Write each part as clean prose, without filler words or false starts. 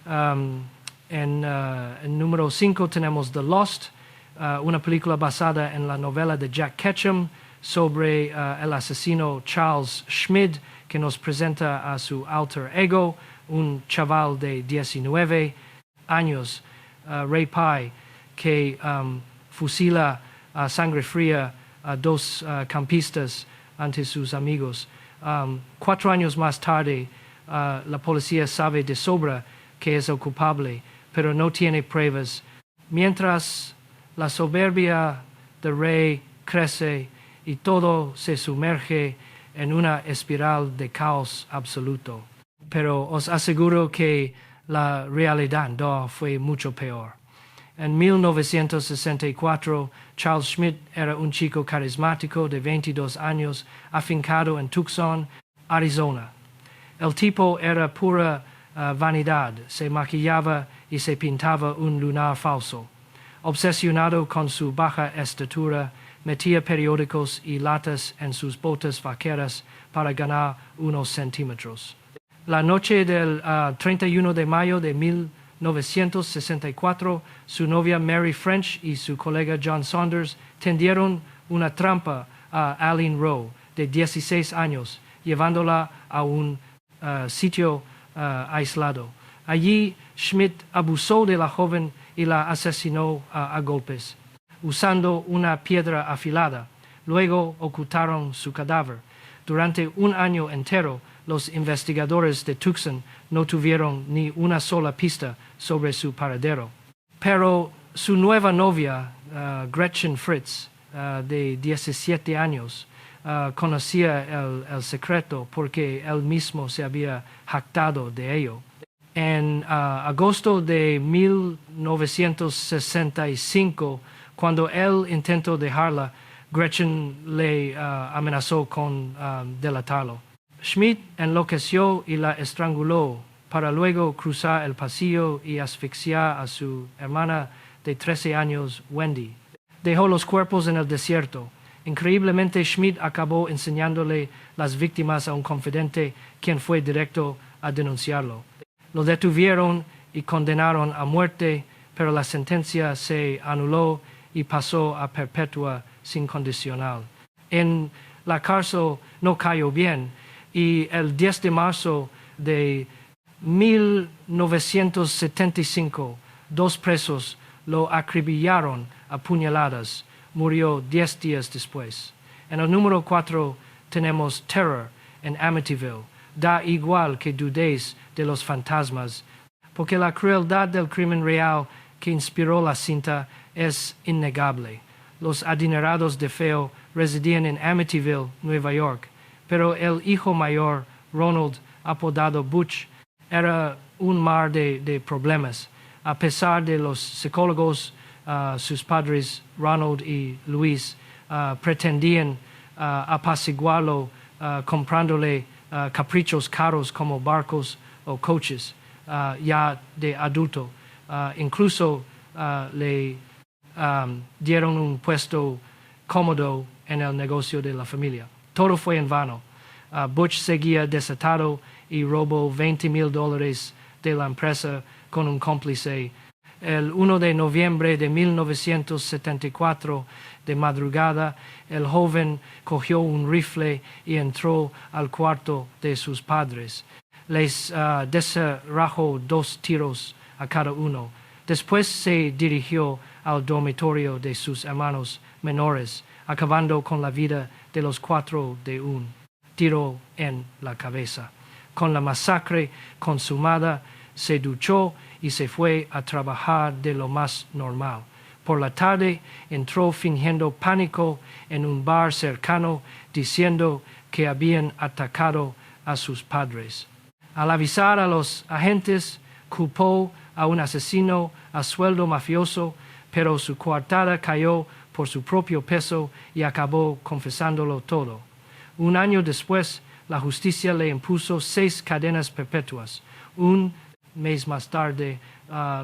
En número 5 tenemos The Lost, una película basada en la novela de Jack Ketchum sobre el asesino Charles Schmid, que nos presenta a su alter ego, un chaval de 19 años, Ray Pye, que fusila a sangre fría a dos campistas ante sus amigos. 4 años más tarde, la policía sabe de sobra que es el culpable, pero no tiene pruebas. Mientras la soberbia del rey crece y todo se sumerge en una espiral de caos absoluto. Pero os aseguro que la realidad no fue mucho peor. En 1964, Charles Schmidt era un chico carismático de 22 años, afincado en Tucson, Arizona. El tipo era pura vanidad, se maquillaba y se pintaba un lunar falso. Obsesionado con su baja estatura, metía periódicos y latas en sus botas vaqueras para ganar unos centímetros. La noche del 31 de mayo de 1964, su novia Mary French y su colega John Saunders tendieron una trampa a Aileen Rowe, de 16 años, llevándola a un sitio aislado. Allí, Schmidt abusó de la joven y la asesinó a golpes, usando una piedra afilada. Luego ocultaron su cadáver. Durante un año entero, los investigadores de Tucson no tuvieron ni una sola pista sobre su paradero. Pero su nueva novia, Gretchen Fritz, de 17 años, conocía el secreto porque él mismo se había jactado de ello. En agosto de 1965, cuando él intentó dejarla, Gretchen le amenazó con delatarlo. Schmidt enloqueció y la estranguló para luego cruzar el pasillo y asfixiar a su hermana de 13 años, Wendy. Dejó los cuerpos en el desierto. Increíblemente, Schmidt acabó enseñándole las víctimas a un confidente, quien fue directo a denunciarlo. Lo detuvieron y condenaron a muerte, pero la sentencia se anuló y pasó a perpetua sin condicional. En la cárcel no cayó bien y el 10 de marzo de 1975, 2 presos lo acribillaron a puñaladas. Murió 10 días después. En el número 4 tenemos Terror en Amityville. Da igual que dudéis de los fantasmas, porque la crueldad del crimen real que inspiró la cinta es innegable. Los adinerados de feo residían en Amityville, Nueva York, pero el hijo mayor, Ronald, apodado Butch, era un mar de problemas. A pesar de los psicólogos, sus padres, Ronald y Luis, pretendían apaciguarlo comprándole caprichos caros como barcos o coches, ya de adulto. Incluso le dieron un puesto cómodo en el negocio de la familia. Todo fue en vano. Butch seguía desatado y robó $20,000 de la empresa con un cómplice. El 1 de noviembre de 1974, de madrugada, el joven cogió un rifle y entró al cuarto de sus padres. Les desarrajó 2 tiros a cada uno. Después se dirigió al dormitorio de sus hermanos menores, acabando con la vida de los 4 de un tiro en la cabeza. Con la masacre consumada, se duchó y se fue a trabajar de lo más normal. Por la tarde entró fingiendo pánico en un bar cercano, diciendo que habían atacado a sus padres. Al avisar a los agentes, culpó a un asesino a sueldo mafioso, pero su coartada cayó por su propio peso y acabó confesándolo todo. Un año después, la justicia le impuso 6 cadenas perpetuas. Un mes más tarde,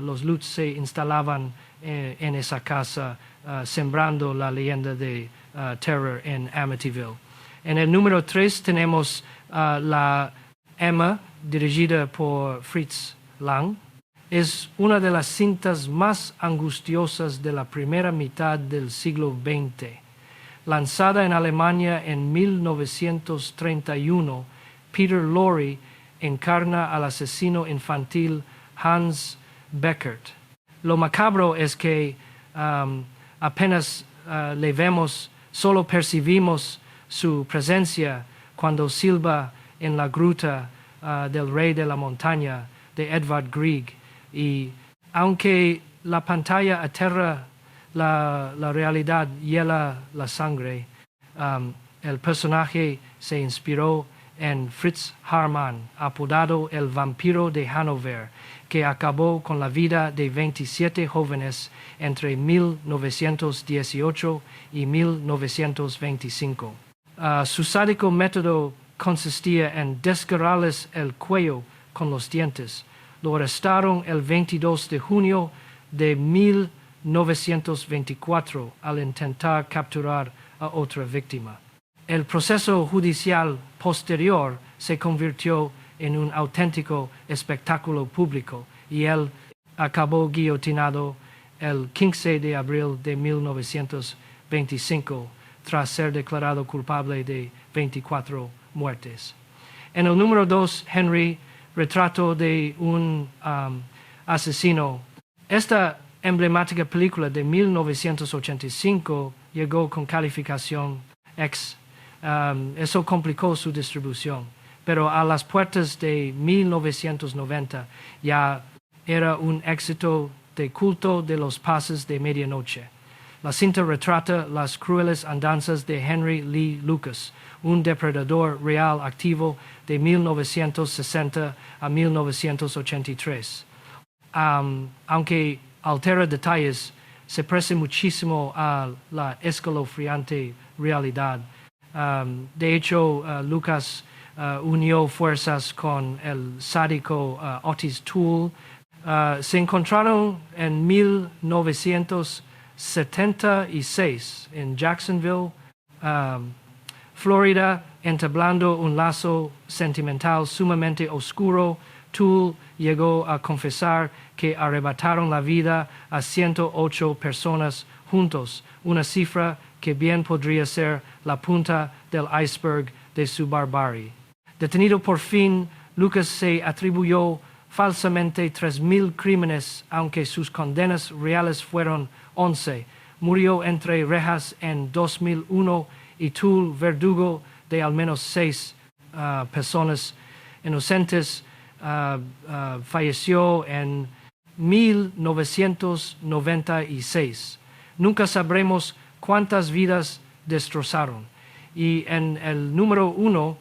los Lutz se instalaban en esa casa, sembrando la leyenda de Terror en Amityville. En el número 3 tenemos la Emma, dirigida por Fritz Lang. Es una de las cintas más angustiosas de la primera mitad del siglo XX. Lanzada en Alemania en 1931, Peter Lorre encarna al asesino infantil Hans Beckert. Lo macabro es que apenas le vemos, solo percibimos su presencia cuando silba en la gruta del Rey de la Montaña de Edvard Grieg. Y aunque la pantalla aterra, la realidad hiela la sangre. El personaje se inspiró en Fritz Haarmann, apodado el vampiro de Hannover, que acabó con la vida de 27 jóvenes entre 1918 y 1925. Su sádico método consistía en desgarrarles el cuello con los dientes. Lo arrestaron el 22 de junio de 1924 al intentar capturar a otra víctima. El proceso judicial posterior se convirtió en un auténtico espectáculo público y él acabó guillotinado el 15 de abril de 1925 tras ser declarado culpable de 24 muertes. En el número 2, Henry, retrato de un asesino. Esta emblemática película de 1985 llegó con calificación X. Eso complicó su distribución, pero a las puertas de 1990 ya era un éxito de culto de los pases de medianoche. La cinta retrata las crueles andanzas de Henry Lee Lucas, un depredador real activo de 1960 a 1983. Aunque altera detalles, se parece muchísimo a la escalofriante realidad. De hecho, Lucas unió fuerzas con el sádico Otis Toole. Se encontraron en 1976 en Jacksonville, Florida, entablando un lazo sentimental sumamente oscuro. Toole llegó a confesar que arrebataron la vida a 108 personas juntos, una cifra que bien podría ser la punta del iceberg de su barbarie. Detenido por fin, Lucas se atribuyó falsamente 3,000 crímenes, aunque sus condenas reales fueron 11. Murió entre rejas en 2001 y Toole, verdugo de al menos 6 personas inocentes, falleció en 1996. Nunca sabremos cuántas vidas destrozaron. Y en el número 1,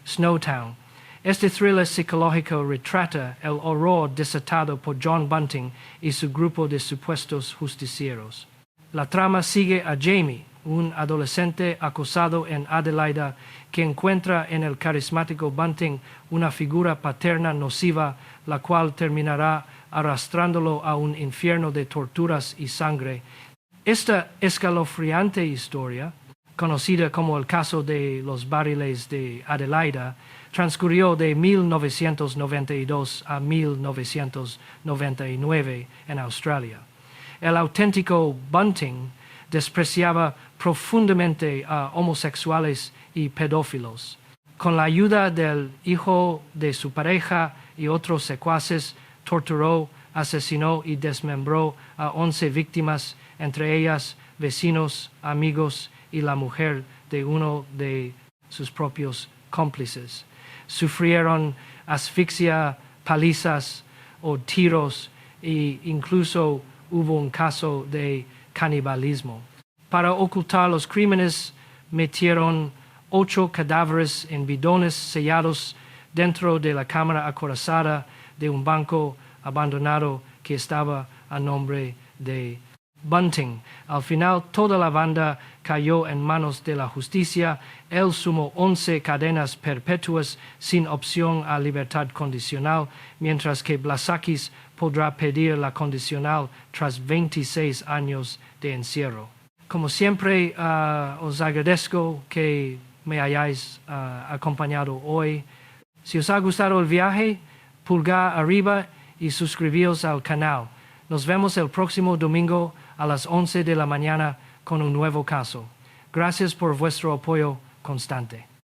Snowtown. Este thriller psicológico retrata el horror desatado por John Bunting y su grupo de supuestos justicieros. La trama sigue a Jamie, un adolescente acosado en Adelaida que encuentra en el carismático Bunting una figura paterna nociva, la cual terminará arrastrándolo a un infierno de torturas y sangre. Esta escalofriante historia, conocida como el caso de los barriles de Adelaida, transcurrió de 1992 a 1999 en Australia. El auténtico Bunting despreciaba profundamente a homosexuales y pedófilos. Con la ayuda del hijo de su pareja y otros secuaces, torturó, asesinó y desmembró a 11 víctimas, entre ellas vecinos, amigos y la mujer de uno de sus propios cómplices. Sufrieron asfixia, palizas o tiros e incluso hubo un caso de canibalismo. Para ocultar los crímenes, metieron 8 cadáveres en bidones sellados dentro de la cámara acorazada de un banco abandonado que estaba a nombre de Bunting. Al final, toda la banda cayó en manos de la justicia. Él sumó 11 cadenas perpetuas sin opción a libertad condicional, mientras que Blasakis podrá pedir la condicional tras 26 años de encierro. Como siempre, os agradezco que me hayáis acompañado hoy. Si os ha gustado el viaje, pulgar arriba y suscribíos al canal. Nos vemos el próximo domingo a las 11 de la mañana con un nuevo caso. Gracias por vuestro apoyo constante.